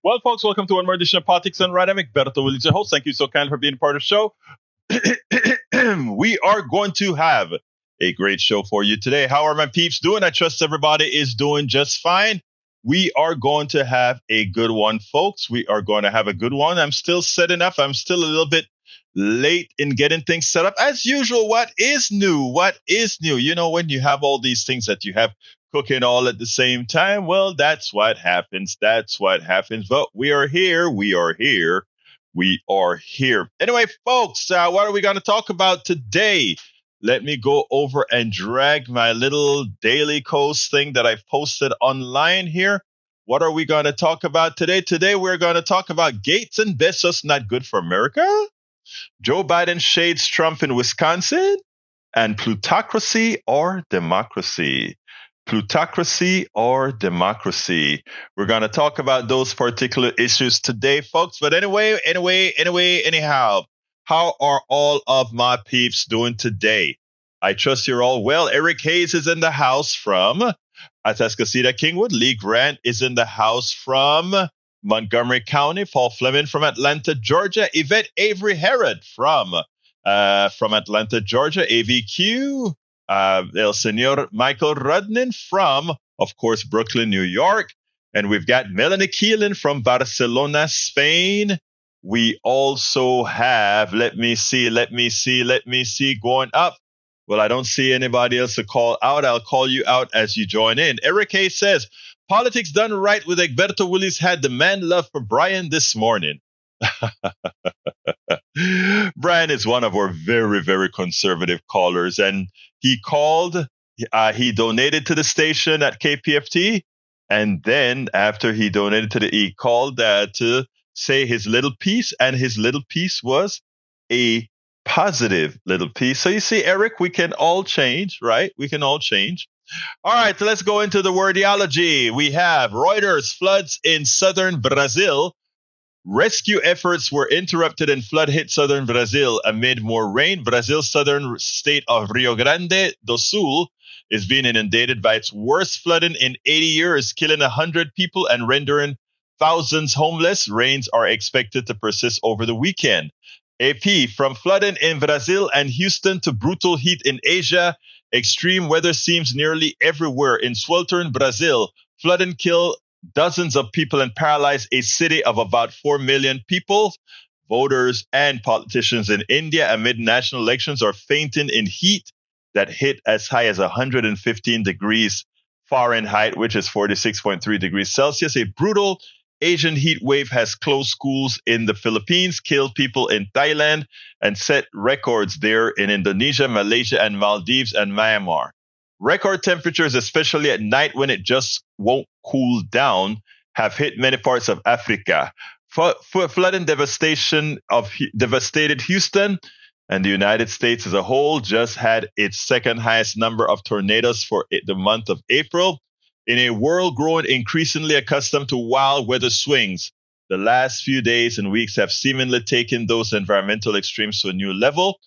Well, folks, welcome to one more edition of Politics and Right. I'm Egberto, Willies, your host. Thank you so kindly for being part of the show. We are going to have a great show for you today. How are my peeps doing? I trust everybody is doing just fine. We are going to have a good one, folks. We are going to have a good one. I'm still setting up. I'm still a little bit late in getting things set up. As usual, what is new? What is new? You know, when you have all these things that you have cooking all at the same time, well, that's what happens. That's what happens. But we are here. We are here. We are here. Anyway, folks, what are we going to talk about today? Let me go over and drag my little Daily Coast thing that I've posted online here. What are we going to talk about today? Today, we're going to talk about Gates and Bezos not good for America. Joe Biden shades Trump in Wisconsin, and plutocracy or democracy. Plutocracy or democracy. We're going to talk about those particular issues today, folks. But anyhow, how are all of my peeps doing today? I trust you're all well. Eric Hayes is in the house from Atascocita, Kingwood. Lee Grant is in the house from Montgomery County. Paul Fleming from Atlanta, Georgia. Yvette Avery Herod from Atlanta, Georgia. AVQ. El Senor Michael Rudnin from, of course, Brooklyn, New York. And we've got Melanie Keelan from Barcelona, Spain. We also have, let me see, going up. Well, I don't see anybody else to call out. I'll call you out as you join in. Eric Hayes says, politics done right with Egberto. Willies had the man love for Brian this morning. Brian is one of our very, very conservative callers, and he called, he donated to the station at KPFT, and then after he donated he called to say his little piece, and his little piece was a positive little piece. So you see, Eric, we can all change, right? We can all change. All right, so let's go into the wordiology. We have Reuters, floods in southern Brazil. Rescue efforts were interrupted and flood hit southern Brazil amid more rain. Brazil's southern state of Rio Grande do Sul is being inundated by its worst flooding in 80 years, killing 100 people and rendering thousands homeless. Rains are expected to persist over the weekend. AP, from flooding in Brazil and Houston to brutal heat in Asia, extreme weather seems nearly everywhere. In sweltering Brazil, flooding killed dozens of people and paralyzed a city of about 4 million people. Voters and politicians in India amid national elections are fainting in heat that hit as high as 115 degrees Fahrenheit, which is 46.3 degrees Celsius. A brutal Asian heat wave has closed schools in the Philippines, killed people in Thailand, and set records there in Indonesia, Malaysia, and Maldives and Myanmar. Record temperatures, especially at night when it just won't cool down, have hit many parts of Africa. Flooding devastation devastated Houston, and the United States as a whole just had its second highest number of tornadoes for the month of April. In a world growing increasingly accustomed to wild weather swings, the last few days and weeks have seemingly taken those environmental extremes to a new level.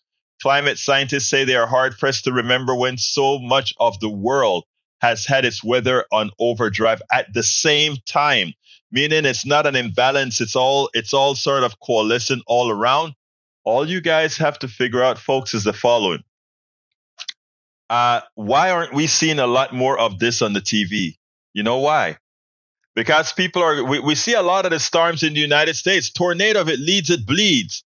Climate scientists say they are hard-pressed to remember when so much of the world has had its weather on overdrive at the same time, meaning it's not an imbalance. It's all sort of coalescing all around. All you guys have to figure out, folks, is the following. Why aren't we seeing a lot more of this on the TV? You know why? Because we see a lot of the storms in the United States. Tornado, if it leads, it bleeds.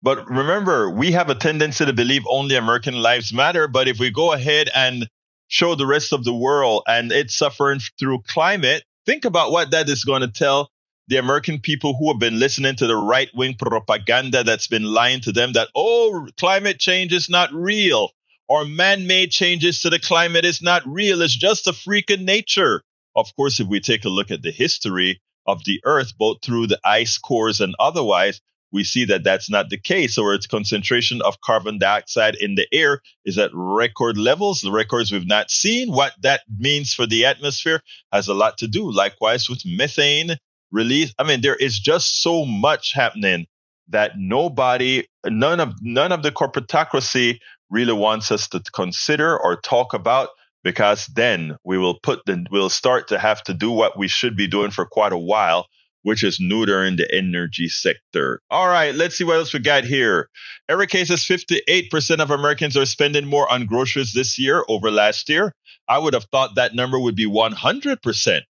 But remember, we have a tendency to believe only American lives matter. But if we go ahead and show the rest of the world and it's suffering through climate, think about what that is going to tell the American people who have been listening to the right-wing propaganda that's been lying to them that, oh, climate change is not real, or man-made changes to the climate is not real. It's just a freak of nature. Of course, if we take a look at the history of the Earth, both through the ice cores and otherwise, we see that that's not the case, or its concentration of carbon dioxide in the air is at record levels, the records we've not seen. What that means for the atmosphere has a lot to do. Likewise with methane release. I mean, there is just so much happening that none of the corporatocracy really wants us to consider or talk about, because then we'll start to have to do what we should be doing for quite a while, which is neuter in the energy sector. All right, let's see what else we got here. Eric K says 58% of Americans are spending more on groceries this year over last year. I would have thought that number would be 100%.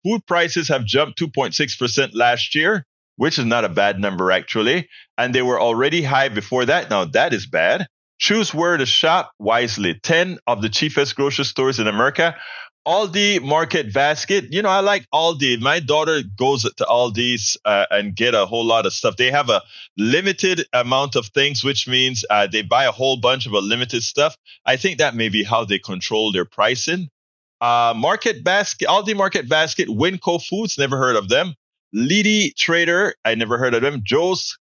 Food prices have jumped 2.6% last year, which is not a bad number actually. And they were already high before that. Now that is bad. Choose where to shop wisely. 10 of the cheapest grocery stores in America. Aldi Market Basket. You know, I like Aldi. My daughter goes to Aldi's and get a whole lot of stuff. They have a limited amount of things, which means they buy a whole bunch of a limited stuff. I think that may be how they control their pricing. Market Basket, Aldi Market Basket, Winco Foods, never heard of them. Liddy Trader, I never heard of them. Joe's,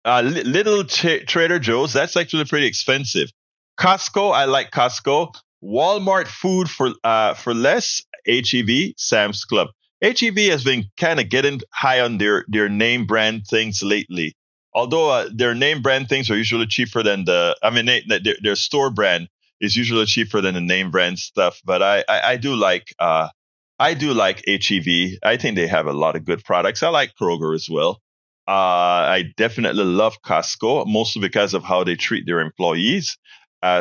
Trader Joe's, that's actually pretty expensive. Costco, I like Costco. Walmart Food for less. HEB, Sam's Club. HEB has been kind of getting high on their name brand things lately. Although their name brand things are usually cheaper than their store brand is usually cheaper than the name brand stuff. But I do like HEB. I think they have a lot of good products. I like Kroger as well. I definitely love Costco, mostly because of how they treat their employees.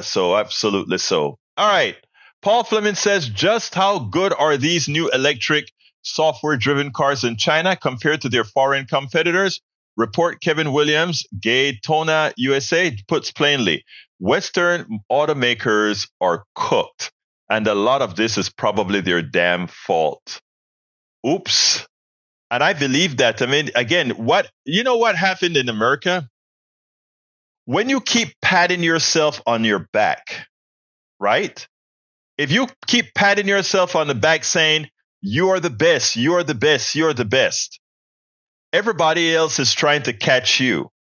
So absolutely so. All right. Paul Fleming says, just how good are these new electric software-driven cars in China compared to their foreign competitors? Report Kevin Williams, Gaytona, USA, puts plainly, Western automakers are cooked, and a lot of this is probably their damn fault. Oops. And I believe that. I mean, again, what happened in America? When you keep patting yourself on your back, right? If you keep patting yourself on the back saying, you are the best, you are the best, you're the best, everybody else is trying to catch you.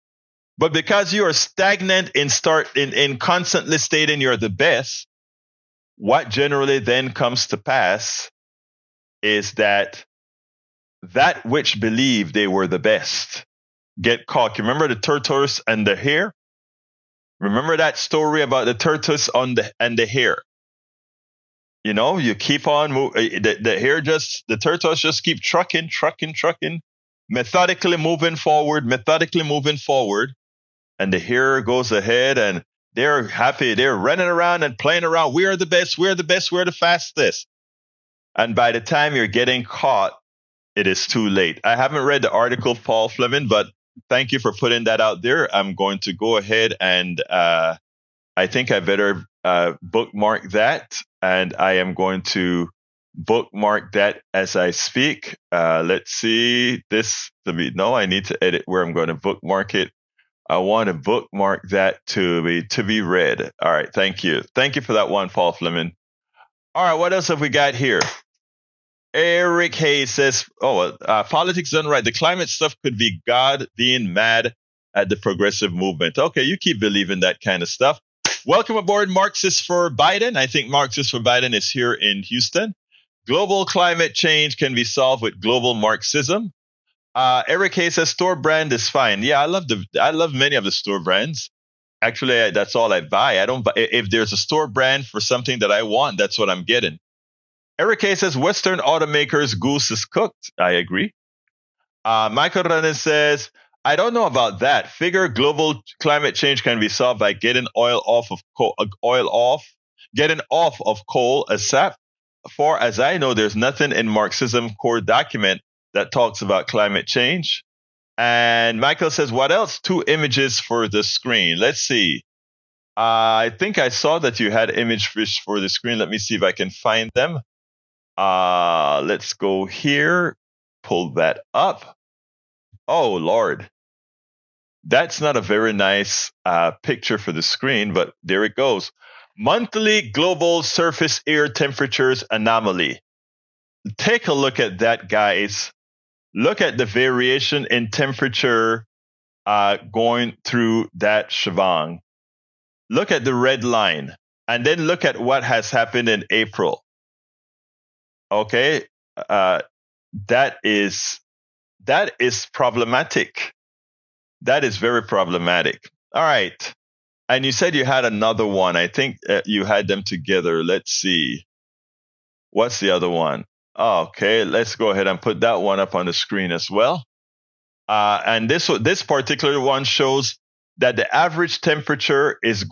But because you are stagnant in constantly stating you're the best, what generally then comes to pass is that which believed they were the best get caught. You remember the tortoise and the hare? Remember that story about the tortoise and the hare? You know, you keep on the tortoise just keep trucking, methodically moving forward, and the hare goes ahead and they're happy. They're running around and playing around. We are the best. We're the best. We're the fastest. And by the time you're getting caught, it is too late. I haven't read the article, Paul Fleming, but thank you for putting that out there. I'm going to go ahead and I think I better bookmark that. And I am going to bookmark that as I speak. Let's see this. I need to edit where I'm going to bookmark it. I want to bookmark that to be read. All right. Thank you. Thank you for that one, Paul Fleming. All right. What else have we got here? Eric Hayes says, politics done right. The climate stuff could be God being mad at the progressive movement. Okay, you keep believing that kind of stuff. Welcome aboard, Marxists for Biden. I think Marxists for Biden is here in Houston. Global climate change can be solved with global Marxism. Eric Hayes says store brand is fine. Yeah, I love many of the store brands. Actually, that's all I buy. I don't buy if there's a store brand for something that I want. That's what I'm getting. Eric Hayes says Western automakers goose is cooked. I agree. Michael Renan says, I don't know about that. Figure global climate change can be solved by getting off of coal ASAP. For as I know, there's nothing in Marxism core document that talks about climate change. And Michael says, what else? 2 images for the screen. Let's see. I think I saw that you had images for the screen. Let me see if I can find them. Let's go here. Pull that up. Oh, Lord. That's not a very nice picture for the screen, but there it goes. Monthly global surface air temperatures anomaly. Take a look at that, guys. Look at the variation in temperature going through that shebang. Look at the red line, and then look at what has happened in April. Okay, that is problematic. That is very problematic. All right. And you said you had another one. I think you had them together. Let's see. What's the other one? Okay, let's go ahead and put that one up on the screen as well. And this particular one shows that the average temperature is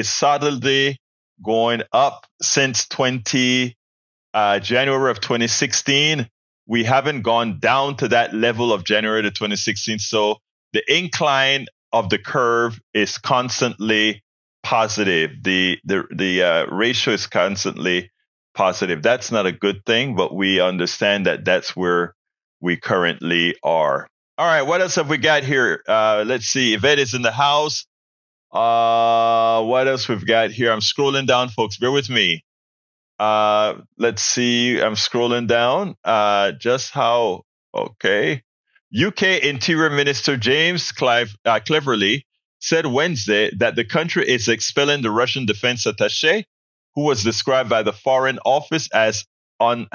solidly going up since January of 2016. We haven't gone down to that level of January to 2016. So the incline of the curve is constantly positive. The ratio is constantly positive. That's not a good thing, but we understand that that's where we currently are. All right, what else have we got here? Let's see. Yvette is in the house. What else we've got here? I'm scrolling down, folks. Bear with me. Let's see. I'm scrolling down. Okay. UK Interior Minister James Cleverly said Wednesday that the country is expelling the Russian defense attaché, who was described by the Foreign Office as an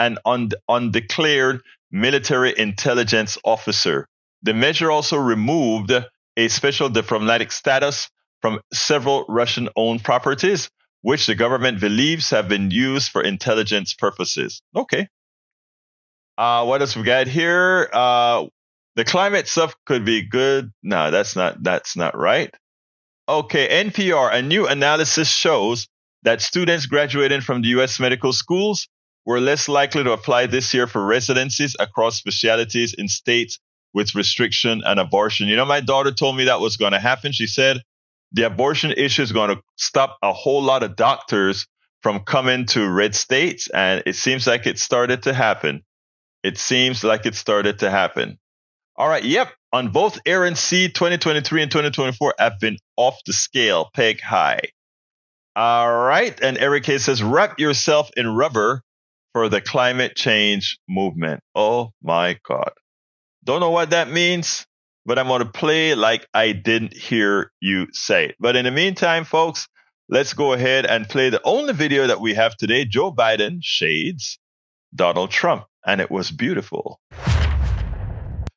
undeclared military intelligence officer. The measure also removed a special diplomatic status from several Russian-owned properties, which the government believes have been used for intelligence purposes. Okay. What else we got here? The climate stuff could be good. No, that's not right. Okay, NPR, a new analysis shows that students graduating from the U.S. medical schools were less likely to apply this year for residencies across specialties in states with restriction and abortion. You know, my daughter told me that was going to happen. She said the abortion issue is going to stop a whole lot of doctors from coming to red states, and it seems like it started to happen. All right, yep. On both air and sea, 2023 and 2024 have been off the scale, peg high. All right, and Eric K says, wrap yourself in rubber for the climate change movement. Oh my God. Don't know what that means, but I'm going to play like I didn't hear you say it. But in the meantime, folks, let's go ahead and play the only video that we have today. Joe Biden shades Donald Trump, and it was beautiful.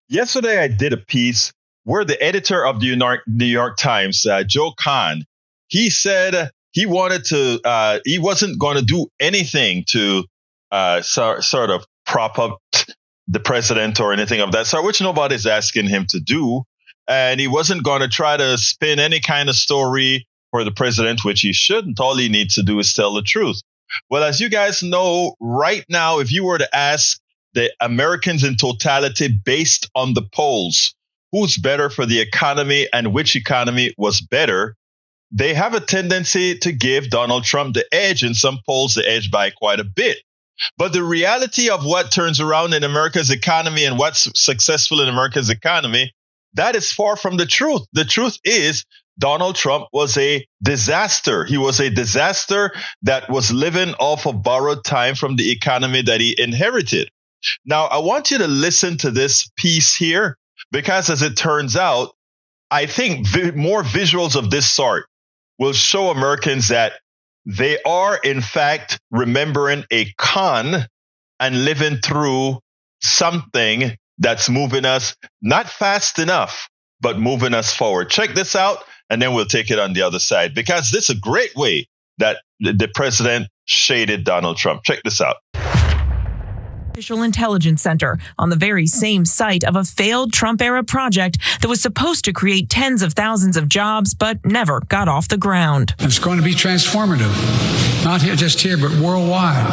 Yesterday, I did a piece where the editor of the New York Times, Joe Kahn, he said he wasn't going to do anything to sort of prop up the president or anything of that sort, which nobody's asking him to do. And he wasn't going to try to spin any kind of story for the president, which he shouldn't. All he needs to do is tell the truth. Well, as you guys know, right now, if you were to ask the Americans in totality based on the polls, who's better for the economy and which economy was better, they have a tendency to give Donald Trump the edge. In some polls, the edge by quite a bit. But the reality of what turns around in America's economy and what's successful in America's economy, that is far from the truth. The truth is Donald Trump was a disaster. He was a disaster that was living off of borrowed time from the economy that he inherited. Now, I want you to listen to this piece here, because as it turns out, I think more visuals of this sort will show Americans that they are, in fact, remembering a con and living through something that's moving us not fast enough, but moving us forward. Check this out, and then we'll take it on the other side, because this is a great way that the president shaded Donald Trump. Check this out. Artificial Intelligence Center on the very same site of a failed Trump-era project that was supposed to create tens of thousands of jobs, but never got off the ground. It's going to be transformative, not just here, but worldwide.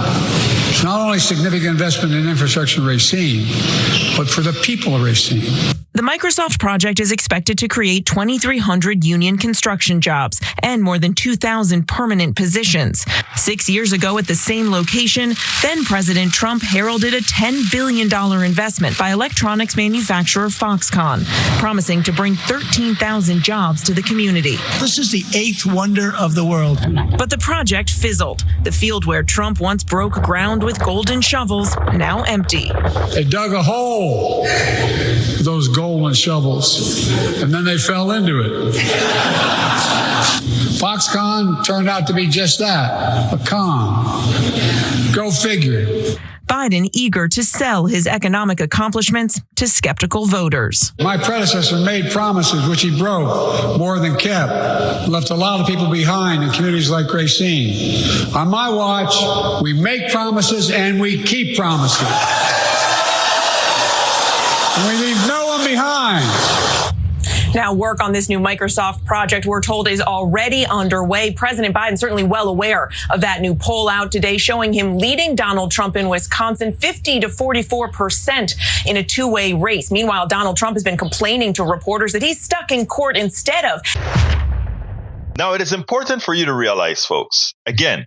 It's not only significant investment in infrastructure Racine, but for the people of Racine. The Microsoft project is expected to create 2,300 union construction jobs and more than 2,000 permanent positions. 6 years ago at the same location, then President Trump heralded a $10 billion investment by electronics manufacturer Foxconn, promising to bring 13,000 jobs to the community. This is the eighth wonder of the world. But the project fizzled. The field where Trump once broke ground with golden shovels, now empty. They dug a hole with those golden shovels, and then they fell into it. Foxconn turned out to be just that, a con. Go figure. Biden eager to sell his economic accomplishments to skeptical voters. My predecessor made promises which he broke more than kept, left a lot of people behind in communities like Racine. On my watch, we make promises and we keep promises. And we leave no one behind. Now, work on this new Microsoft project, we're told, is already underway. President Biden certainly well aware of that new poll out today, showing him leading Donald Trump in Wisconsin 50 to 44% in a two-way race. Meanwhile, Donald Trump has been complaining to reporters that he's stuck in court instead of. Now, it is important for you to realize, folks, again,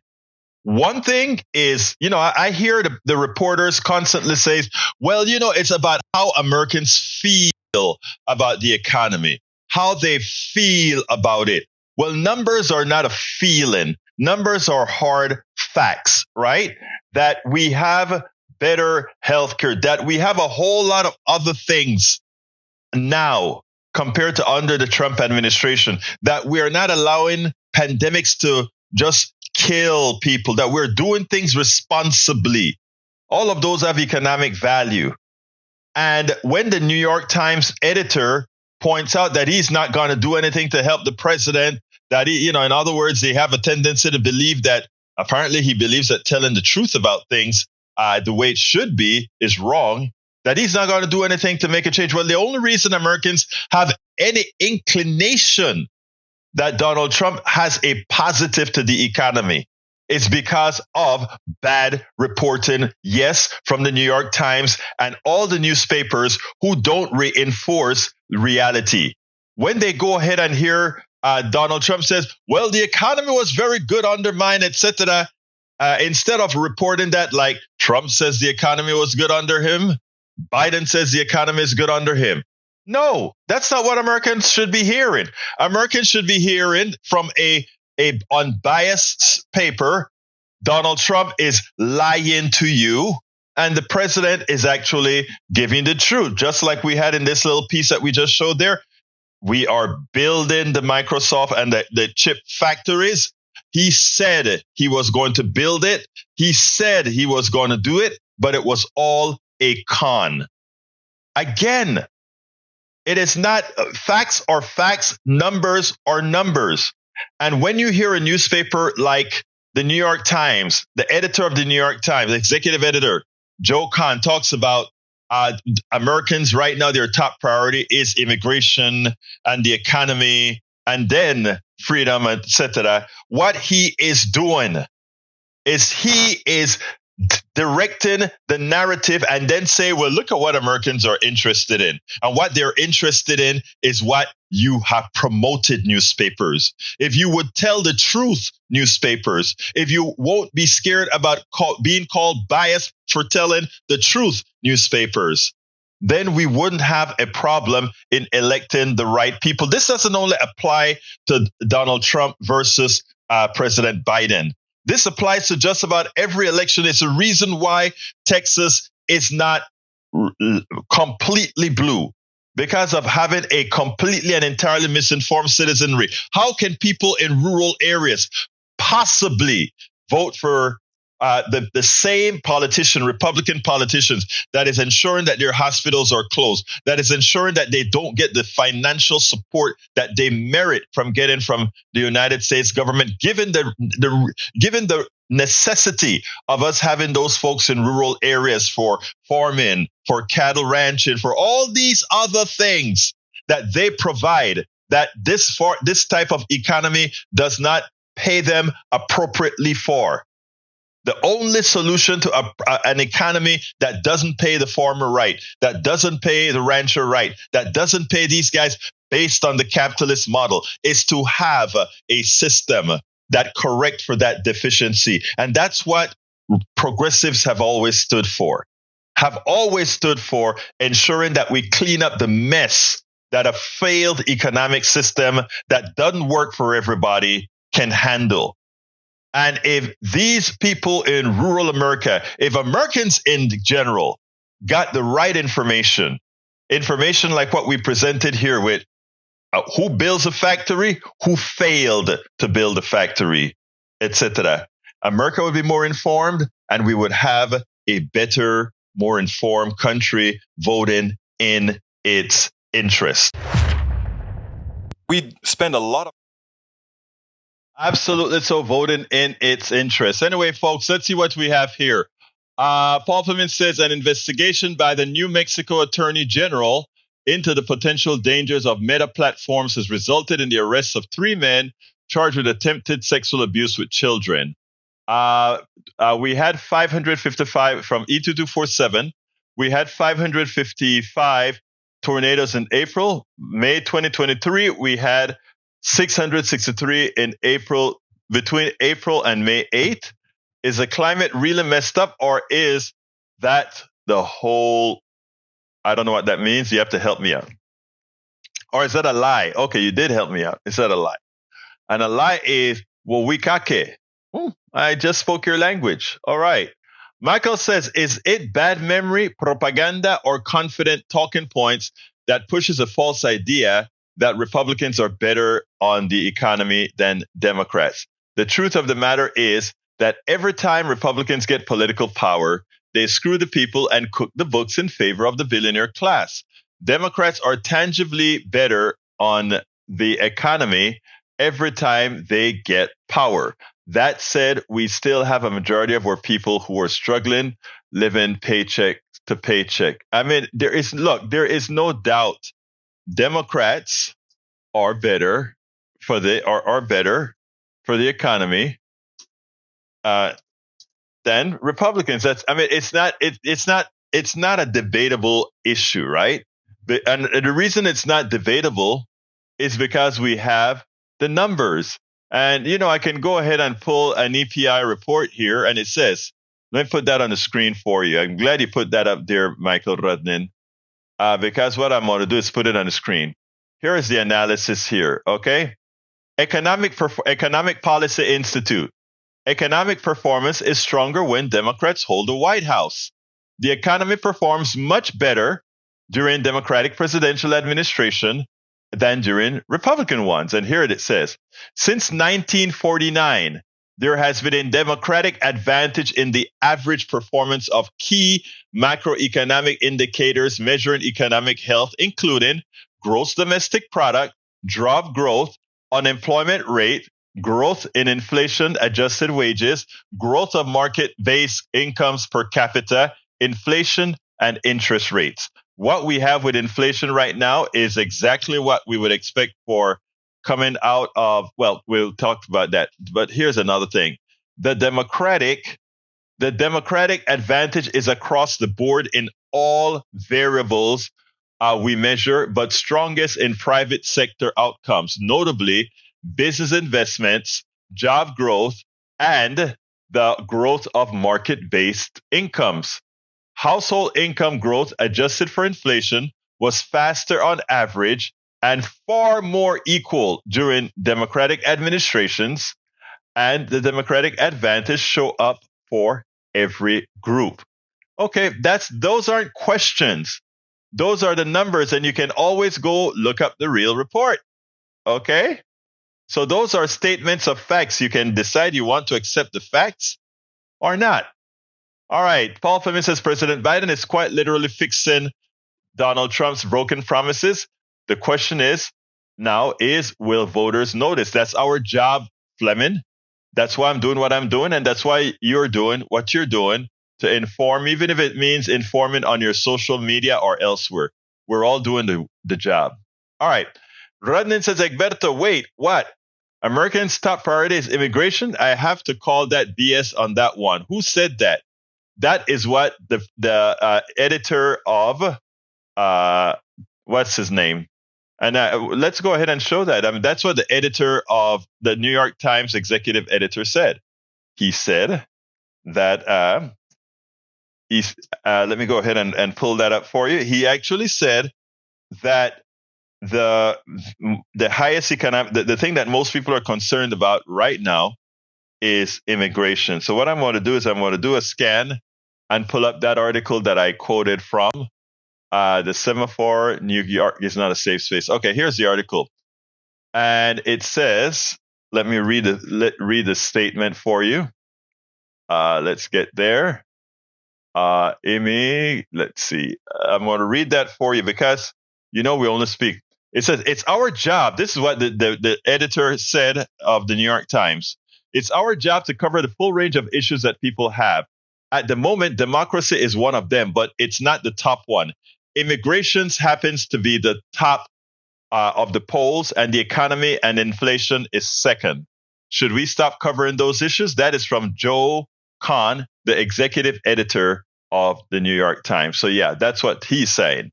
one thing is, I hear the reporters constantly say, well, it's about how Americans feel about the economy, how they feel about it. Well, numbers are not a feeling. Numbers are hard facts, right? That we have better healthcare, that we have a whole lot of other things now compared to under the Trump administration, that we are not allowing pandemics to just kill people, that we're doing things responsibly. All of those have economic value. And when the New York Times editor points out that he's not going to do anything to help the president, that he, in other words, they have a tendency to believe that apparently he believes that telling the truth about things the way it should be is wrong, that he's not going to do anything to make a change. Well, the only reason Americans have any inclination that Donald Trump has a positive to the economy is because of bad reporting, yes, from the New York Times and all the newspapers who don't reinforce reality. When they go ahead and hear Donald Trump says, well, the economy was very good under mine, etc., instead of reporting that like Trump says the economy was good under him, Biden says the economy is good under him. No, that's not what Americans should be hearing. Americans should be hearing from a unbiased paper, Donald Trump is lying to you, and the president is actually giving the truth. Just like we had in this little piece that we just showed there, we are building the Microsoft and the chip factories. He said he was going to build it. He said he was going to do it, but it was all a con. Again, it is not facts are facts, numbers are numbers. And when you hear a newspaper like the New York Times, the editor of the New York Times, the executive editor, Joe Kahn, talks about Americans right now, their top priority is immigration and the economy and then freedom, etc. What he is doing is he is directing the narrative and then say, well, look at what Americans are interested in. And what they're interested in is what you have promoted, newspapers. If you would tell the truth, newspapers, if you won't be scared about being called biased for telling the truth, newspapers, then we wouldn't have a problem in electing the right people. This doesn't only apply to Donald Trump versus President Biden. This applies to just about every election. It's a reason why Texas is not completely blue, because of having a completely and entirely misinformed citizenry. How can people in rural areas possibly vote for the same politician, Republican politicians, that is ensuring that their hospitals are closed, that is ensuring that they don't get the financial support that they merit from getting from the United States government, given the necessity of us having those folks in rural areas for farming, for cattle ranching, for all these other things that they provide, that this type of economy does not pay them appropriately for. The only solution to an economy that doesn't pay the farmer right, that doesn't pay the rancher right, that doesn't pay these guys based on the capitalist model, is to have a system that correct for that deficiency. And that's what progressives have always stood for, ensuring that we clean up the mess that a failed economic system that doesn't work for everybody can handle. And if these people in rural America, if Americans in general got the right information like what we presented here with who builds a factory, who failed to build a factory, etc., America would be more informed, and we would have a better, more informed country voting in its interest. We spend a lot of absolutely so voting in its interest. Anyway, folks, let's see what we have here. Paul Fleming says an investigation by the New Mexico Attorney General into the potential dangers of meta platforms has resulted in the arrest of 3 men charged with attempted sexual abuse with children. We had 555 from E2247. We had 555 tornadoes in April. May 2023, we had 663 in April, between April and May 8th. Is the climate really messed up, or is that the whole, I don't know what that means. You have to help me out. Or is that a lie? Okay, you did help me out. Is that a lie? And a lie is, wikake. I just spoke your language. All right. Michael says, is it bad memory, propaganda, or confident talking points that pushes a false idea that Republicans are better on the economy than Democrats? The truth of the matter is that every time Republicans get political power, they screw the people and cook the books in favor of the billionaire class. Democrats are tangibly better on the economy every time they get power. That said, we still have a majority of our people who are struggling, living paycheck to paycheck. I mean, there is no doubt Democrats are better for the economy than Republicans. It's not a debatable issue, right? And the reason it's not debatable is because we have the numbers. And, I can go ahead and pull an EPI report here, and it says, let me put that on the screen for you. I'm glad you put that up there, Michael Rudnin, because what I'm going to do is put it on the screen. Here is the analysis here, okay? Economic Policy Institute. Economic performance is stronger when Democrats hold the White House. The economy performs much better during Democratic presidential administration than during Republican ones. And here it says, since 1949, there has been a Democratic advantage in the average performance of key macroeconomic indicators measuring economic health, including gross domestic product, job growth, unemployment rate, growth in inflation-adjusted wages, growth of market-based incomes per capita, inflation, and interest rates. What we have with inflation right now is exactly what we would expect for coming out of, well, we'll talk about that. But here's another thing. The Democratic advantage is across the board in all variables we measure, but strongest in private sector outcomes, notably business investments, job growth, and the growth of market-based incomes. Household income growth adjusted for inflation was faster on average and far more equal during Democratic administrations, and the Democratic advantage show up for every group. Okay, those aren't questions. Those are the numbers, and you can always go look up the real report. Okay? So those are statements of facts. You can decide you want to accept the facts or not. All right. Paul Fleming says President Biden is quite literally fixing Donald Trump's broken promises. The question is, will voters notice? That's our job, Fleming. That's why I'm doing what I'm doing, and that's why you're doing what you're doing, to inform, even if it means informing on your social media or elsewhere. We're all doing the job. All right. Rudnin says, Egberto, wait, what? Americans' top priority is immigration? I have to call that BS on that one. Who said that? That is what the editor of, what's his name? And let's go ahead and show that. I mean, that's what the editor of the New York Times executive editor said. He said that, let me go ahead and pull that up for you. He actually said that the highest economic, the thing that most people are concerned about right now is immigration. So what I'm going to do is I'm going to do a scan and pull up that article that I quoted from. The semaphore, New York is not a safe space. Okay, here's the article. And it says, let me read the statement for you. Let's get there. Amy, let's see. I'm going to read that for you because, we only speak. It says, it's our job. This is what the editor said of the New York Times. It's our job to cover the full range of issues that people have. At the moment, democracy is one of them, but it's not the top one. immigrations happens to be the top of the polls, and the economy and inflation is second. Should we stop covering those issues? That is from Joe Kahn, the executive editor of the New York Times. So yeah, that's what he's saying.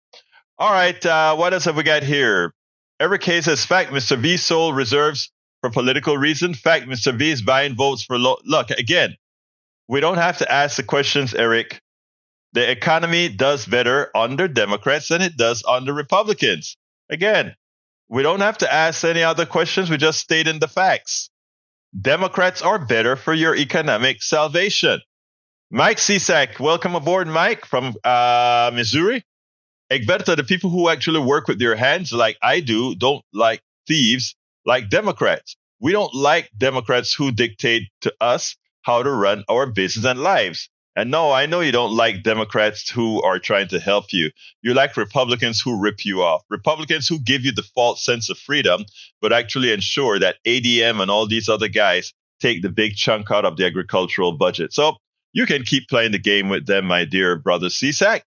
All right, what else have we got here? Every case says, fact, Mr. V sold reserves for political reason. Fact, Mr. V is buying votes for look, again, we don't have to ask the questions, Eric. The economy does better under Democrats than it does under Republicans. Again, we don't have to ask any other questions. We just state in the facts. Democrats are better for your economic salvation. Mike Cisak, welcome aboard, Mike, from Missouri. Egberto, the people who actually work with their hands like I do don't like thieves like Democrats. We don't like Democrats who dictate to us how to run our business and lives. And no, I know you don't like Democrats who are trying to help you. You like Republicans who rip you off. Republicans who give you the false sense of freedom, but actually ensure that ADM and all these other guys take the big chunk out of the agricultural budget. So you can keep playing the game with them, my dear brother Cisak.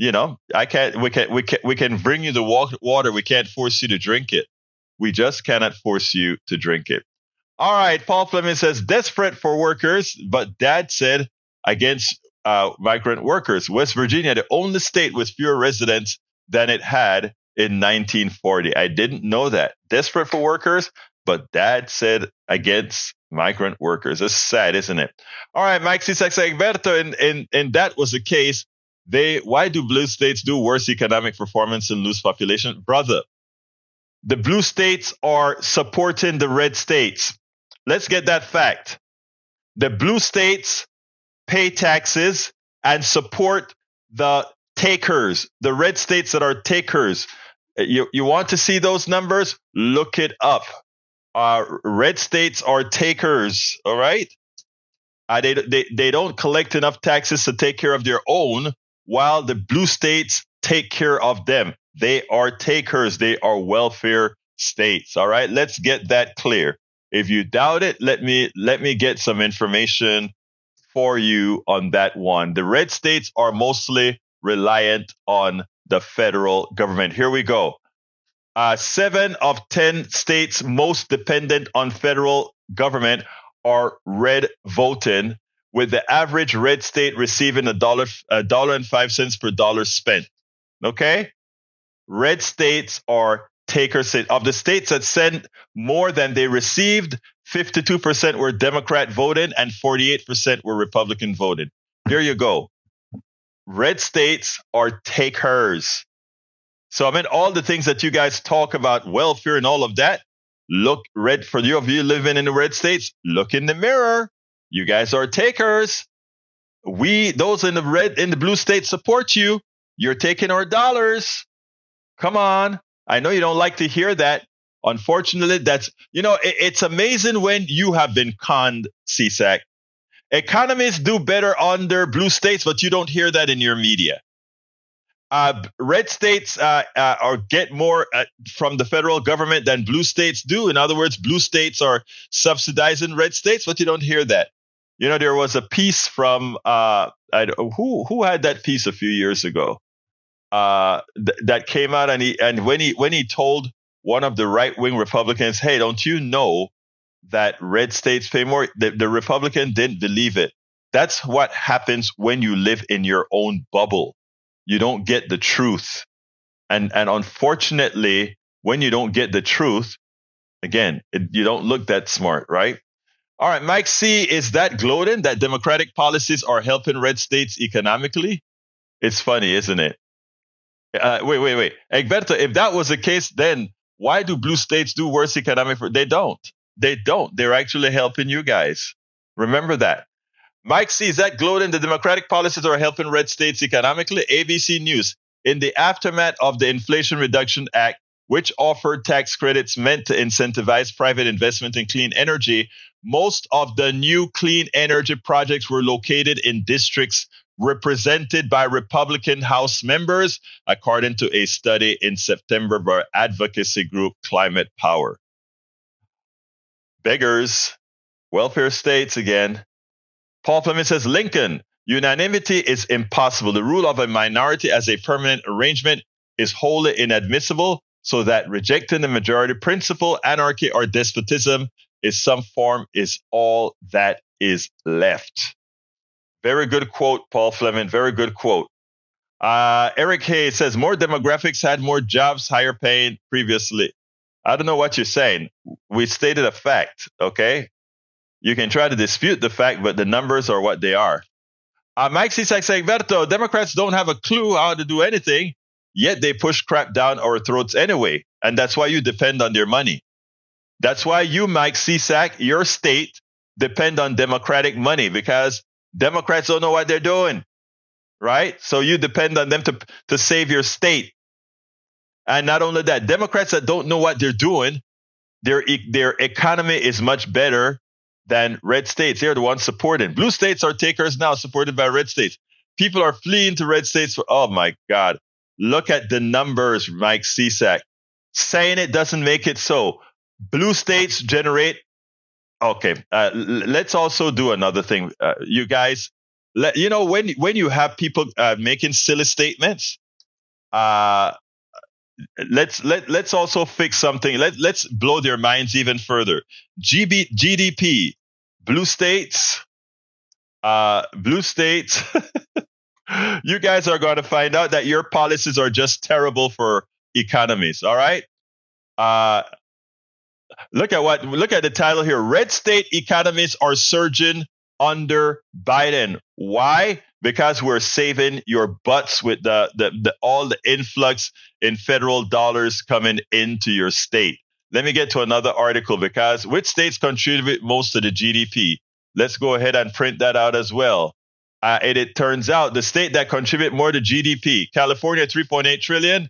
You know, we can bring you the water. We can't force you to drink it. We just cannot force you to drink it. All right. Paul Fleming says, desperate for workers, but Dad said against migrant workers. West Virginia, the only state with fewer residents than it had in 1940. I didn't know that. Desperate for workers, but Dad said against migrant workers. It's sad, isn't it? All right, Mike Cisak, Egberto, and that was the case. Why do blue states do worse economic performance and lose population? Brother, the blue states are supporting the red states. Let's get that fact. The blue states pay taxes and support the takers, the red states that are takers. You want to see those numbers? Look it up. Red states are takers, all right? They don't collect enough taxes to take care of their own, while the blue states take care of them. They are takers. They are welfare states, all right? Let's get that clear. If you doubt it, let me get some information for you on that one. The red states are mostly reliant on the federal government. Here we go. 7 of 10 states most dependent on federal government are red voting, with the average red state receiving $1.05 per dollar spent. Okay? Red states are taker states. Of the states that sent more than they received, 52% were Democrat voted and 48% were Republican voted. There you go. Red states are takers. So I mean, all the things that you guys talk about, welfare and all of that, look red for you of you living in the red states. Look in the mirror. You guys are takers. Those in the blue states support you. You're taking our dollars. Come on. I know you don't like to hear that. Unfortunately, it's amazing when you have been conned, CSAC. Economies do better under blue states, but you don't hear that in your media. Red states get more from the federal government than blue states do. In other words, blue states are subsidizing red states, but you don't hear that. You know, there was a piece from who had that piece a few years ago that came out, and when he told one of the right-wing Republicans, "Hey, don't you know that red states pay more?" The Republican didn't believe it. That's what happens when you live in your own bubble. You don't get the truth. And unfortunately, when you don't get the truth, again, you don't look that smart, right? All right, Mike C., is that gloating that Democratic policies are helping red states economically? It's funny, isn't it? Wait. Egberto, if that was the case, then why do blue states do worse economic? They don't. They're actually helping you guys. Remember that. Mike C., is that gloating the Democratic policies are helping red states economically? ABC News. In the aftermath of the Inflation Reduction Act, which offered tax credits meant to incentivize private investment in clean energy, most of the new clean energy projects were located in districts represented by Republican House members, according to a study in September by advocacy group Climate Power. Beggars, welfare states again. Paul Fleming says, Lincoln, Unanimity is impossible. The rule of a minority as a permanent arrangement is wholly inadmissible, so that rejecting the majority principle, anarchy, or despotism is some form is all that is left. Very good quote, Paul Fleming. Very good quote. Eric Hayes says more demographics had more jobs, higher paying previously. I don't know what you're saying. We stated a fact, okay? You can try to dispute the fact, but the numbers are what they are. Mike Cisak saying, Egberto, Democrats don't have a clue how to do anything, yet they push crap down our throats anyway. And that's why you depend on their money. That's why you, Mike Cisak, your state, depend on Democratic money, because Democrats don't know what they're doing, right? So you depend on them to save your state. And not only that, Democrats that don't know what they're doing, their economy is much better than red states. They're the ones supporting. Blue states are takers now, supported by red states. People are fleeing to red states for, oh my God. Look at the numbers, Mike Cisak. Saying it doesn't make it so. Blue states generate. Okay, let's also do another thing. You guys, when you have people making silly statements, let's also fix something. Let's blow their minds even further. GDP, blue states. You guys are going to find out that your policies are just terrible for economies. All right. Look at the title here. Red state economies are surging under Biden. Why? Because we're saving your butts with all the influx in federal dollars coming into your state. Let me get to another article, because which states contribute most to the GDP? Let's go ahead and print that out as well. It turns out the state that contribute more to GDP, California 3.8 trillion,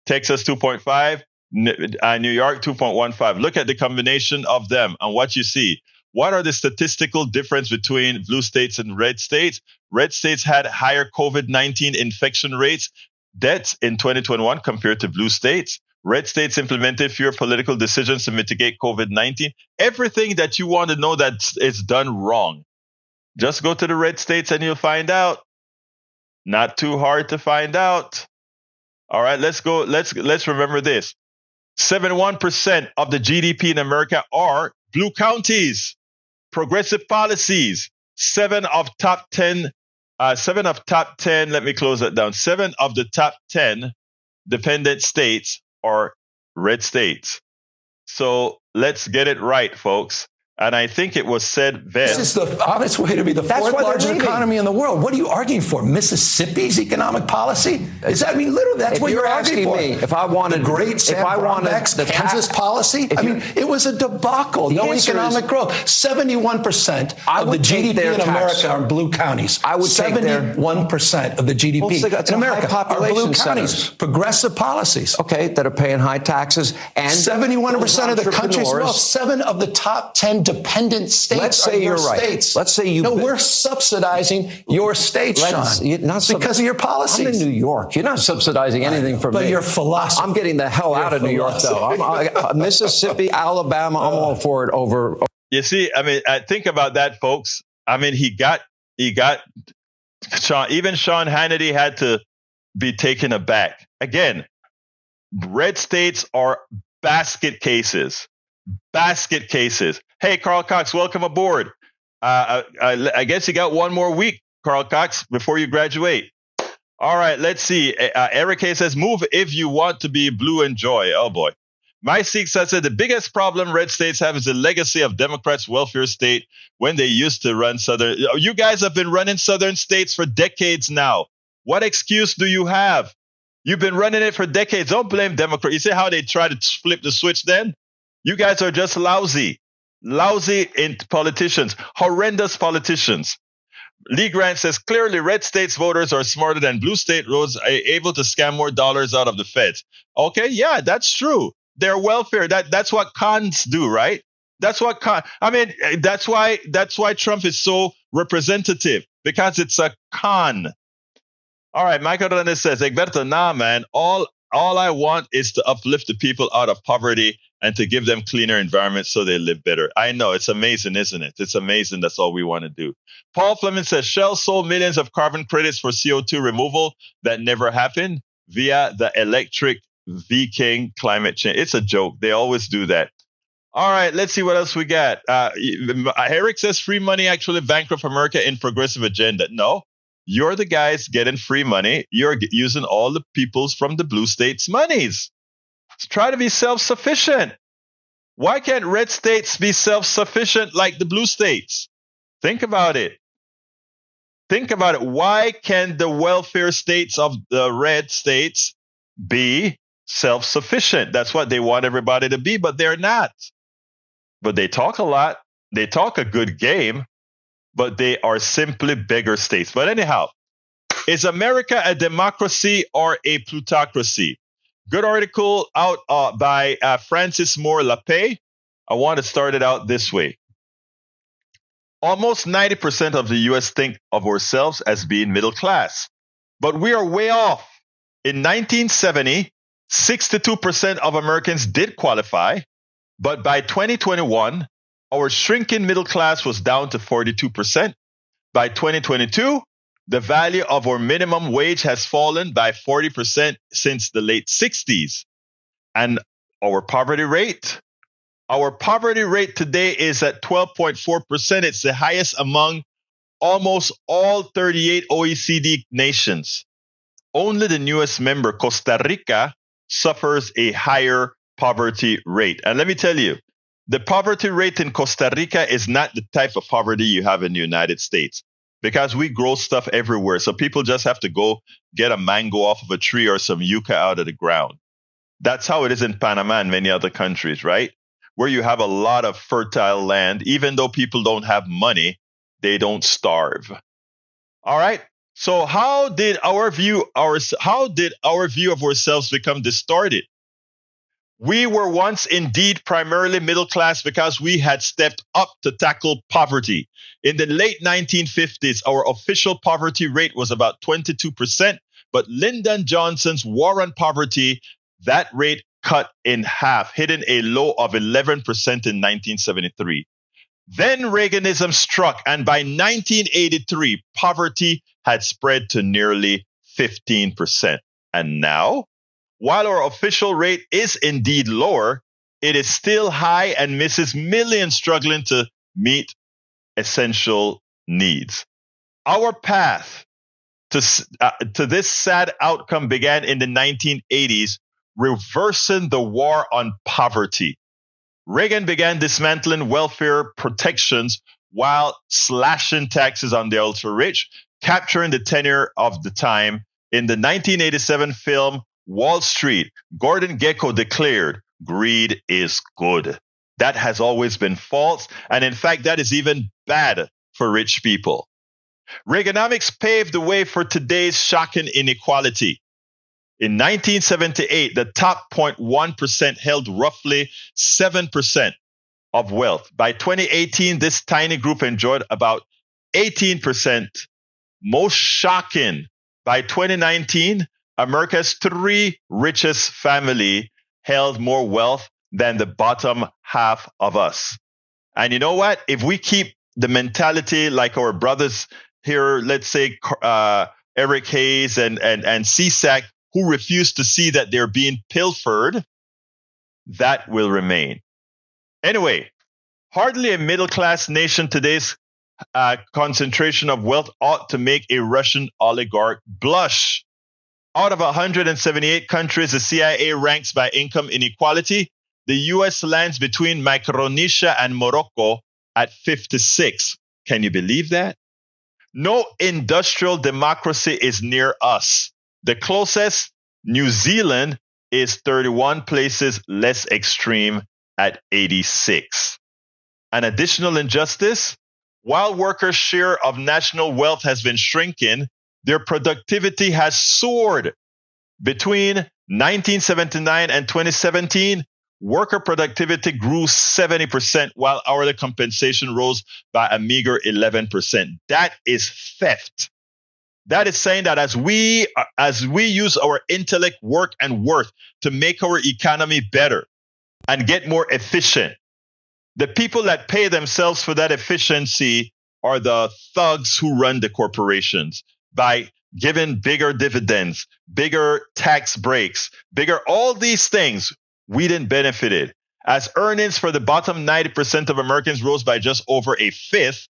Texas 2.5, New York 2.15. Look at the combination of them and what you see. What are the statistical difference between blue states and red states? Red states had higher COVID-19 infection rates, deaths in 2021 compared to blue states. Red states implemented fewer political decisions to mitigate COVID-19. Everything that you want to know that is done wrong, just go to the red states and you'll find out. Not too hard to find out. All right, let's go. Let's remember this. 71% of the GDP in America are blue counties. Progressive policies. 7 of top 10. Let me close that down. 7 of the top 10 dependent states are red states. So let's get it right, folks. And I think it was said then. This is the honest way to be the fourth largest economy in the world. What are you arguing for? Mississippi's economic policy? Is that, I mean, literally, that's what you're arguing for. Me, if I wanted the great Sam Brownback's Kansas policy, I mean, it was a debacle. No economic growth. 71% of the GDP in America are blue counties. I would 71% of the GDP in America are blue counties. Progressive policies. Okay, that are paying high taxes. And 71% of the country's wealth. 7 of the top 10 dependent states. Let's say you're right. Let's say you. No, we're subsidizing your state, Sean, because of your policies. I'm in New York. You're not subsidizing anything for me. But your philosophy. I'm getting the hell out of New York, though. Mississippi, Alabama, I'm all for it over. You see, I mean, think about that, folks. I mean, he got Sean. Even Sean Hannity had to be taken aback. Again, red states are basket cases. Basket cases. Hey, Carl Cox, welcome aboard. I guess you got one more week, Carl Cox, before you graduate. All right, let's see. Eric K says, move if you want to be blue and joy. Oh, boy. My Sikh said the biggest problem red states have is the legacy of Democrats' welfare state when they used to run southern. You guys have been running southern states for decades now. What excuse do you have? You've been running it for decades. Don't blame Democrats. You see how they try to flip the switch then? You guys are just lousy in politicians, horrendous politicians. Lee Grant says, clearly red states voters are smarter than blue state roads, are able to scam more dollars out of the feds. Okay, yeah, that's true. Their welfare, that's what cons do, right? That's why Trump is so representative, because it's a con. All right, Michael Hernandez says, Egberto, nah, man, all all I want is to uplift the people out of poverty and to give them cleaner environments so they live better. I know, it's amazing, isn't it? It's amazing. That's all we want to do. Paul Fleming says, Shell sold millions of carbon credits for CO2 removal that never happened via the electric V-King climate change. It's a joke. They always do that. All right, let's see what else we got. Eric says free money actually bankrupt America in progressive agenda. No, you're the guys getting free money. You're using all the people's from the blue states' monies. Try to be self-sufficient. Why can't red states be self-sufficient like the blue states? Think about it. Think about it. Why can the welfare states of the red states be self-sufficient? That's what they want everybody to be, but they're not. But they talk a lot. They talk a good game, but they are simply beggar states. But anyhow, is America a democracy or a plutocracy? Good article out by Francis Moore Lapay. I want to start it out this way. Almost 90% of the U.S. think of ourselves as being middle class, but we are way off. In 1970, 62% of Americans did qualify, but by 2021, our shrinking middle class was down to 42%. By 2022, the value of our minimum wage has fallen by 40% since the late 60s. And our poverty rate today is at 12.4%. It's the highest among almost all 38 OECD nations. Only the newest member, Costa Rica, suffers a higher poverty rate. And let me tell you, the poverty rate in Costa Rica is not the type of poverty you have in the United States, because we grow stuff everywhere. So people just have to go get a mango off of a tree or some yucca out of the ground. That's how it is in Panama and many other countries, right? Where you have a lot of fertile land. Even though people don't have money, they don't starve. All right. So how did our view of ourselves become distorted? We were once indeed primarily middle class because we had stepped up to tackle poverty. In the late 1950s, our official poverty rate was about 22%, but Lyndon Johnson's War on Poverty, that rate cut in half, hitting a low of 11% in 1973. Then Reaganism struck, and by 1983, poverty had spread to nearly 15%. And now, while our official rate is indeed lower, it is still high and misses millions struggling to meet essential needs. Our path to this sad outcome began in the 1980s, reversing the war on poverty. Reagan began dismantling welfare protections while slashing taxes on the ultra-rich, capturing the tenure of the time. In the 1987 film Wall Street, Gordon Gekko declared, "Greed is good." That has always been false, and in fact, that is even bad for rich people. Reaganomics paved the way for today's shocking inequality. In 1978, the top 0.1% held roughly 7% of wealth. By 2018, this tiny group enjoyed about 18%. Most shocking, by 2019, America's 3 richest family held more wealth than the bottom half of us. And you know what? If we keep the mentality like our brothers here, let's say Eric Hayes and CSAC, who refuse to see that they're being pilfered, that will remain. Anyway, hardly a middle-class nation today's concentration of wealth ought to make a Russian oligarch blush. Out of 178 countries the CIA ranks by income inequality, the U.S. lands between Micronesia and Morocco at 56. Can you believe that? No industrial democracy is near us. The closest, New Zealand, is 31 places less extreme at 86. An additional injustice, while workers' share of national wealth has been shrinking, their productivity has soared. Between 1979 and 2017, worker productivity grew 70%, while hourly compensation rose by a meager 11%. That is theft. That is saying that as we use our intellect, work, and worth to make our economy better and get more efficient, the people that pay themselves for that efficiency are the thugs who run the corporations by giving bigger dividends, bigger tax breaks, bigger all these things. We didn't benefit it. As earnings for the bottom 90% of Americans rose by just over a fifth,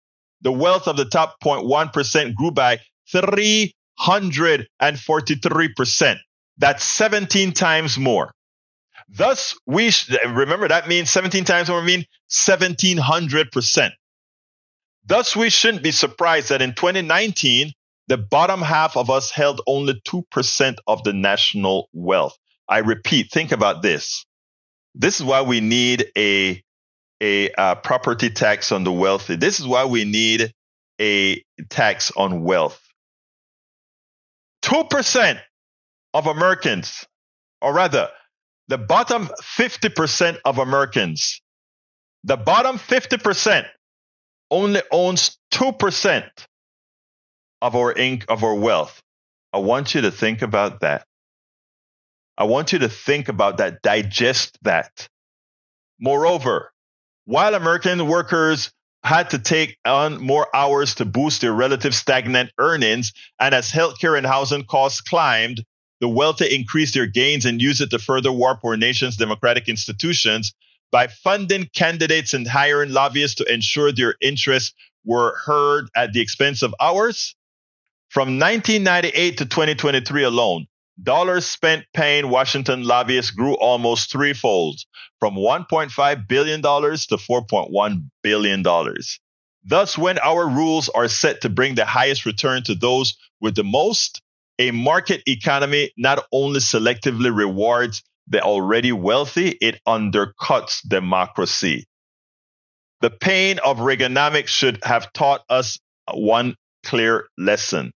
the wealth of the top 0.1% grew by 343%. That's 17 times more. Thus, remember that means 17 times more mean 1,700%. Thus, we shouldn't be surprised that in 2019, the bottom half of us held only 2% of the national wealth. I repeat, think about this. This is why we need a property tax on the wealthy. This is why we need a tax on wealth. 2% of Americans, or rather, the bottom 50% of Americans, the bottom 50% only owns 2% of our wealth. I want you to think about that. I want you to think about that, digest that. Moreover, while American workers had to take on more hours to boost their relative stagnant earnings, and as healthcare and housing costs climbed, the wealthy increased their gains and used it to further warp our nation's democratic institutions by funding candidates and hiring lobbyists to ensure their interests were heard at the expense of ours. From 1998 to 2023 alone, dollars spent paying Washington lobbyists grew almost threefold, from $1.5 billion to $4.1 billion. Thus, when our rules are set to bring the highest return to those with the most, a market economy not only selectively rewards the already wealthy, it undercuts democracy. The pain of Reaganomics should have taught us one clear lesson.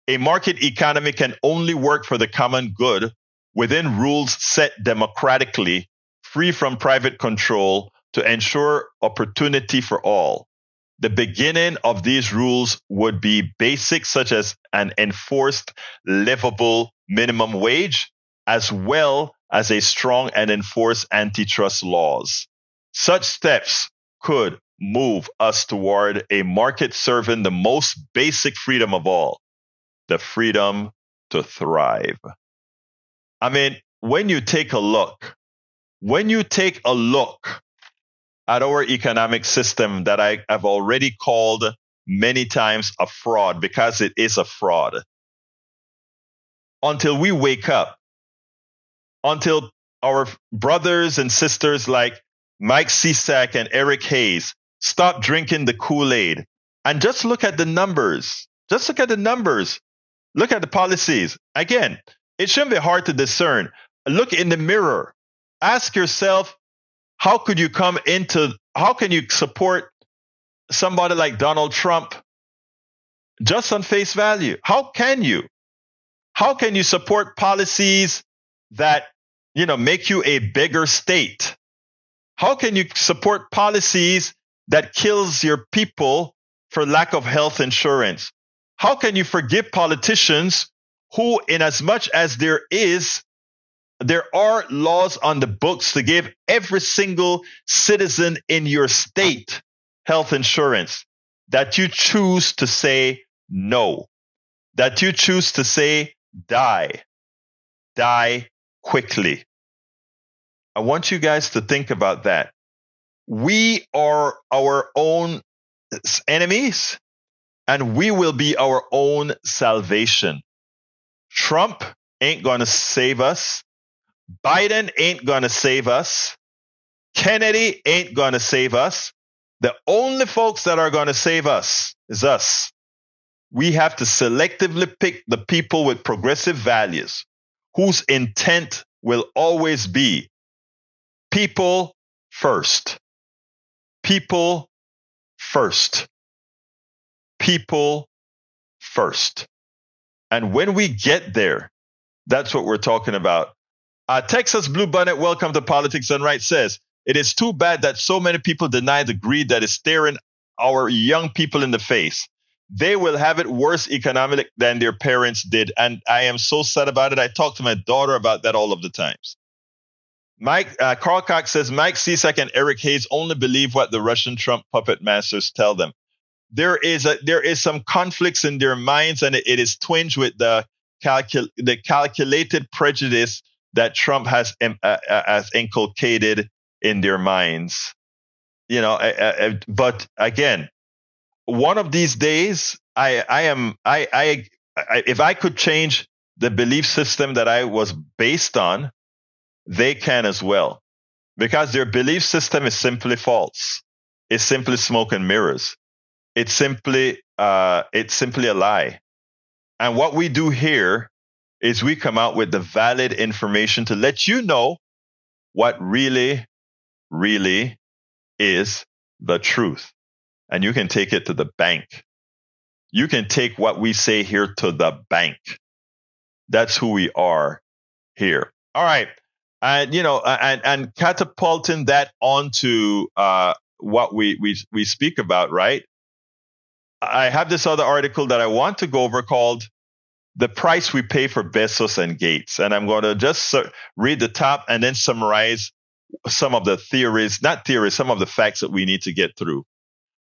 A market economy can only work for the common good within rules set democratically, free from private control, to ensure opportunity for all. The beginning of these rules would be basics such as an enforced livable minimum wage, as well as a strong and enforced antitrust laws. Such steps could move us toward a market serving the most basic freedom of all, the freedom to thrive. I mean, when you take a look at our economic system that I have already called many times a fraud, because it is a fraud, until we wake up, until our brothers and sisters like Mike Cisak and Eric Hayes stop drinking the Kool-Aid and just look at the numbers. Just look at the numbers. Look at the policies. Again, it shouldn't be hard to discern. Look in the mirror. Ask yourself, how can you support somebody like Donald Trump just on face value? How can you support policies that, make you a bigger state? How can you support policies that kills your people for lack of health insurance? How can you forgive politicians who, in as much as there are laws on the books to give every single citizen in your state health insurance, that you choose to say no, that you choose to say die quickly? I want you guys to think about that. We are our own enemies, and we will be our own salvation. Trump ain't going to save us. Biden ain't going to save us. Kennedy ain't going to save us. The only folks that are going to save us is us. We have to selectively pick the people with progressive values, whose intent will always be people first. People first. People first. And when we get there, that's what we're talking about. Texas Bluebonnet, welcome to Politics Done Right, says, it is too bad that so many people deny the greed that is staring our young people in the face. they will have it worse economically than their parents did. And I am so sad about it. I talk to my daughter about that all of the times. Carl Cox says, Mike Cisak and Eric Hayes only believe what the Russian Trump puppet masters tell them. There is some conflicts in their minds, and it is twinged with the calculated prejudice that Trump has inculcated in their minds. But again, one of these days, if I could change the belief system that I was based on, they can as well, because their belief system is simply false. It's simply smoke and mirrors. It's simply a lie. And what we do here is we come out with the valid information to let you know what really, really is the truth. And you can take it to the bank. You can take what we say here to the bank. That's who we are here. All right. And, and catapulting that onto what we speak about, right? I have this other article that I want to go over called The Price We Pay for Bezos and Gates. And I'm going to just read the top and then summarize some of the some of the facts that we need to get through.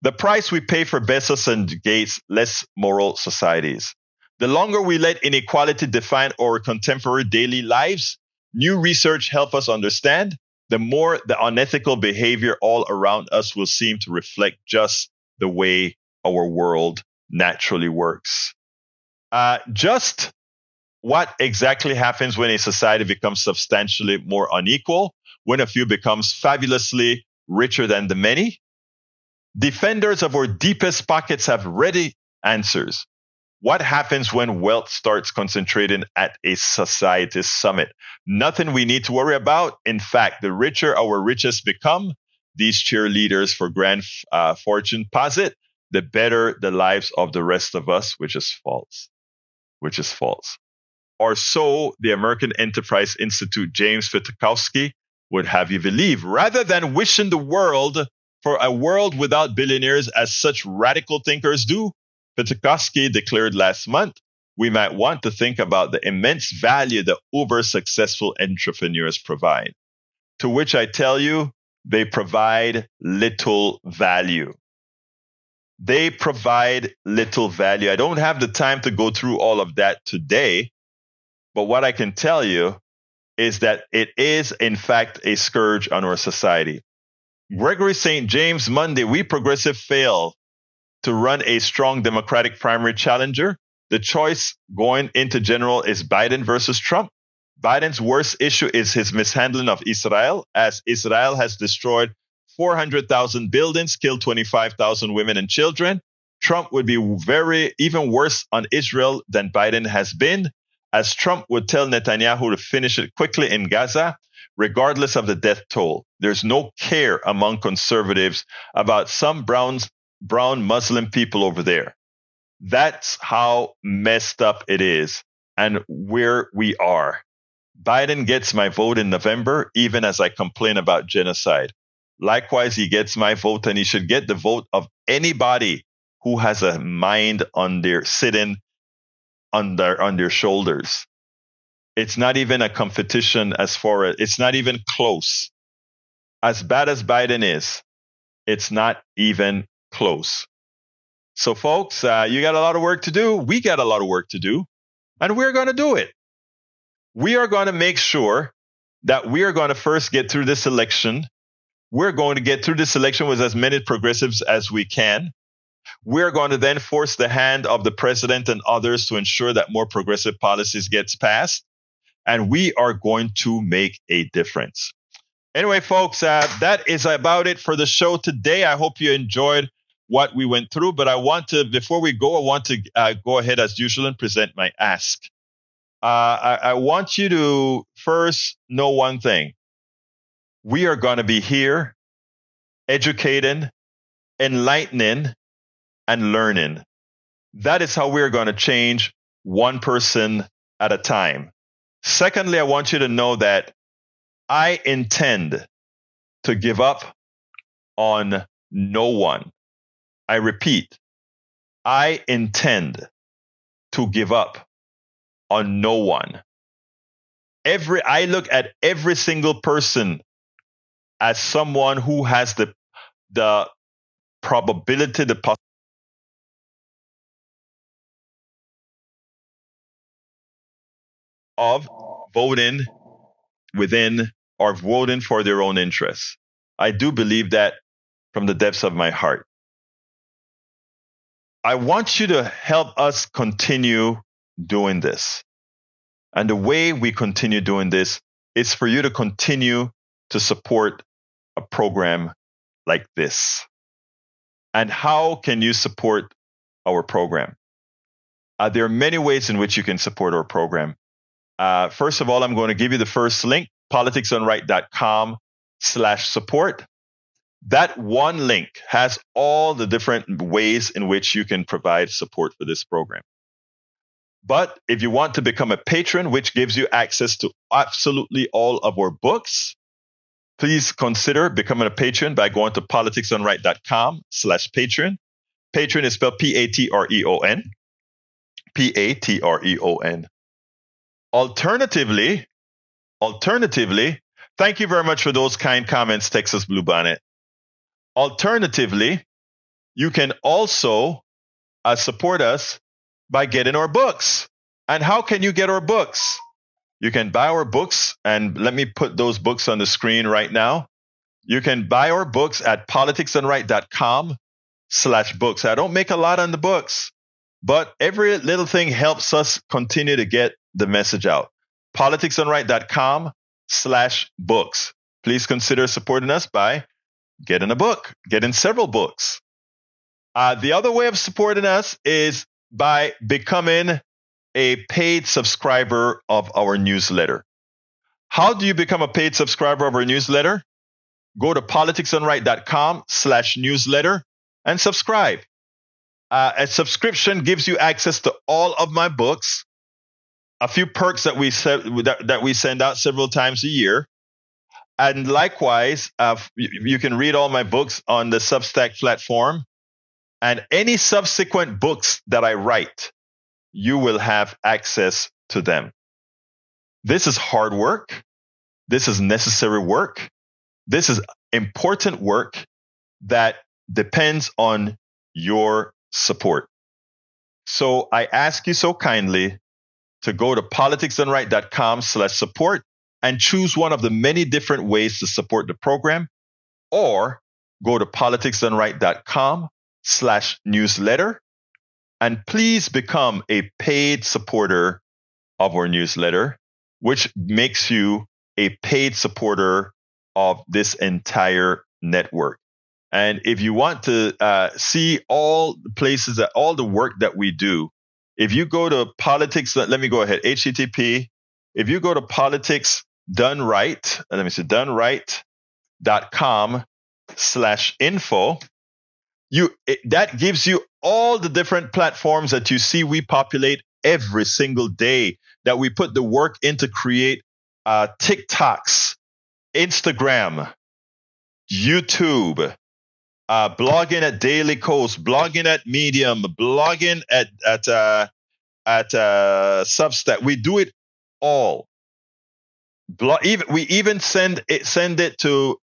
The price we pay for Bezos and Gates' less moral societies. The longer we let inequality define our contemporary daily lives, new research helps us understand, the more the unethical behavior all around us will seem to reflect just the way our world naturally works. Just what exactly happens when a society becomes substantially more unequal, when a few becomes fabulously richer than the many? Defenders of our deepest pockets have ready answers. What happens when wealth starts concentrating at a society's summit? Nothing we need to worry about. In fact, the richer our richest become, these cheerleaders for grand fortune posit, the better the lives of the rest of us, which is false. Or so the American Enterprise Institute James Fitkowski would have you believe. Rather than wishing the world for a world without billionaires, as such radical thinkers do, Fitkowski declared last month, we might want to think about the immense value that uber-successful entrepreneurs provide. To which I tell you, they provide little value. They provide little value. I don't have the time to go through all of that today, but what I can tell you is that it is, in fact, a scourge on our society. Gregory St. James, Monday, we progressive fail to run a strong Democratic primary challenger. The choice going into general is Biden versus Trump. Biden's worst issue is his mishandling of Israel, as Israel has destroyed 400,000 buildings, killed 25,000 women and children. Trump would be even worse on Israel than Biden has been, as Trump would tell Netanyahu to finish it quickly in Gaza, regardless of the death toll. There's no care among conservatives about some brown Muslim people over there. That's how messed up it is and where we are. Biden gets my vote in November, even as I complain about genocide. Likewise, he gets my vote, and he should get the vote of anybody who has a mind sitting on their shoulders. It's not even a competition it's not even close. As bad as Biden is, it's not even close. So folks, you got a lot of work to do. We got a lot of work to do, and we're going to do it. We are going to make sure that we are going to first get through this election. We're going to get through this election with as many progressives as we can. We're going to then force the hand of the president and others to ensure that more progressive policies gets passed. And we are going to make a difference. Anyway, folks, that is about it for the show today. I hope you enjoyed what we went through. But before we go, I want to go ahead as usual and present my ask. I want you to first know one thing. We are going to be here educating, enlightening, and learning. That is how we're going to change one person at a time. Secondly, I want you to know that I intend to give up on no one. I repeat, I intend to give up on no one. I look at every single person as someone who has the probability, the possibility of voting within or voting for their own interests. I do believe that from the depths of my heart. I want you to help us continue doing this. And the way we continue doing this is for you to continue to support a program like this. And how can you support our program? There are many ways in which you can support our program. First of all, I'm going to give you the first link, politicsdoneright.com/support. That one link has all the different ways in which you can provide support for this program. But if you want to become a patron, which gives you access to absolutely all of our books, please consider becoming a patron by going to politicsdoneright.com/patron. Patron is spelled Patreon. Patreon. Alternatively, thank you very much for those kind comments, Texas Bluebonnet. Alternatively, you can also support us by getting our books. And how can you get our books? You can buy our books, and let me put those books on the screen right now. You can buy our books at politicsdoneright.com/books. I don't make a lot on the books, but every little thing helps us continue to get the message out. politicsdoneright.com/books. Please consider supporting us by getting a book, getting several books. The other way of supporting us is by becoming a paid subscriber of our newsletter. How do you become a paid subscriber of our newsletter? Go to politicsdoneright.com/newsletter and subscribe. A subscription gives you access to all of my books, a few perks that we send out several times a year. And likewise, you can read all my books on the Substack platform. And any subsequent books that I write, you will have access to them. This is hard work. This is necessary work. This is important work that depends on your support. So I ask you so kindly to go to politicsdoneright.com/support and choose one of the many different ways to support the program, or go to politicsdoneright.com/newsletter and please become a paid supporter of our newsletter, which makes you a paid supporter of this entire network. And if you want to see all the places that all the work that we do, if you go to let me go ahead, HTTP, if you go to doneright.com/info, that gives you all the different platforms that you see we populate every single day, that we put the work in to create TikToks, Instagram, YouTube, blogging at Daily Kos, blogging at Medium, blogging at Substack. We do it all. We even send it to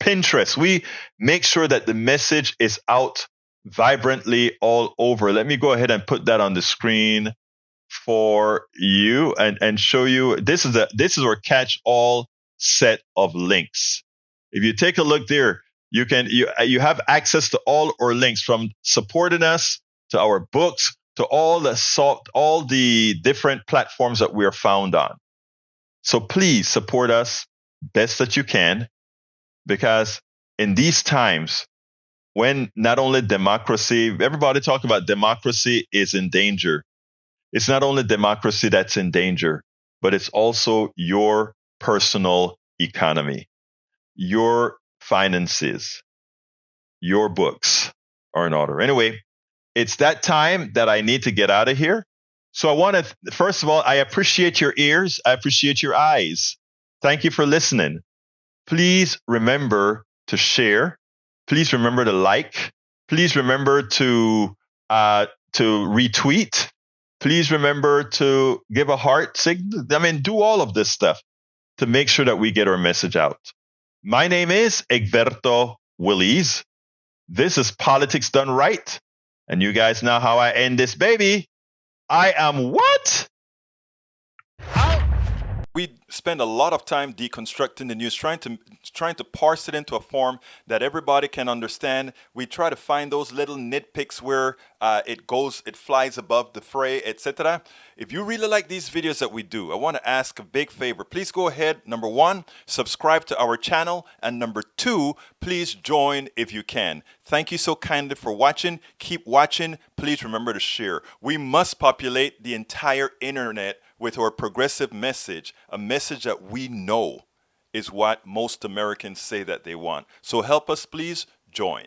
Pinterest. We make sure that the message is out vibrantly all over. Let me go ahead and put that on the screen for you and show you. This is our catch-all set of links. If you take a look there, you have access to all our links, from supporting us to our books to all the different platforms that we are found on. So please support us best that you can, because in these times when not only democracy, everybody talk about democracy is in danger. It's not only democracy that's in danger, but it's also your personal economy, your finances, your books are in order. Anyway, it's that time that I need to get out of here. So I want to, first of all, I appreciate your ears. I appreciate your eyes. Thank you for listening. Please remember to share. Please remember to like. Please remember to to retweet. Please remember to give a heart signal. I mean, do all of this stuff to make sure that we get our message out. My name is Egberto Willies. This is Politics Done Right. And you guys know how I end this baby. I am what? We spend a lot of time deconstructing the news, trying to parse it into a form that everybody can understand. We try to find those little nitpicks where it flies above the fray, etc. If you really like these videos that we do, I want to ask a big favor. Please go ahead. Number 1, subscribe to our channel. And number 2, please join if you can. Thank you so kindly for watching. Keep watching. Please remember to share. We must populate the entire internet with our progressive message, a message that we know is what most Americans say that they want. So help us, please join.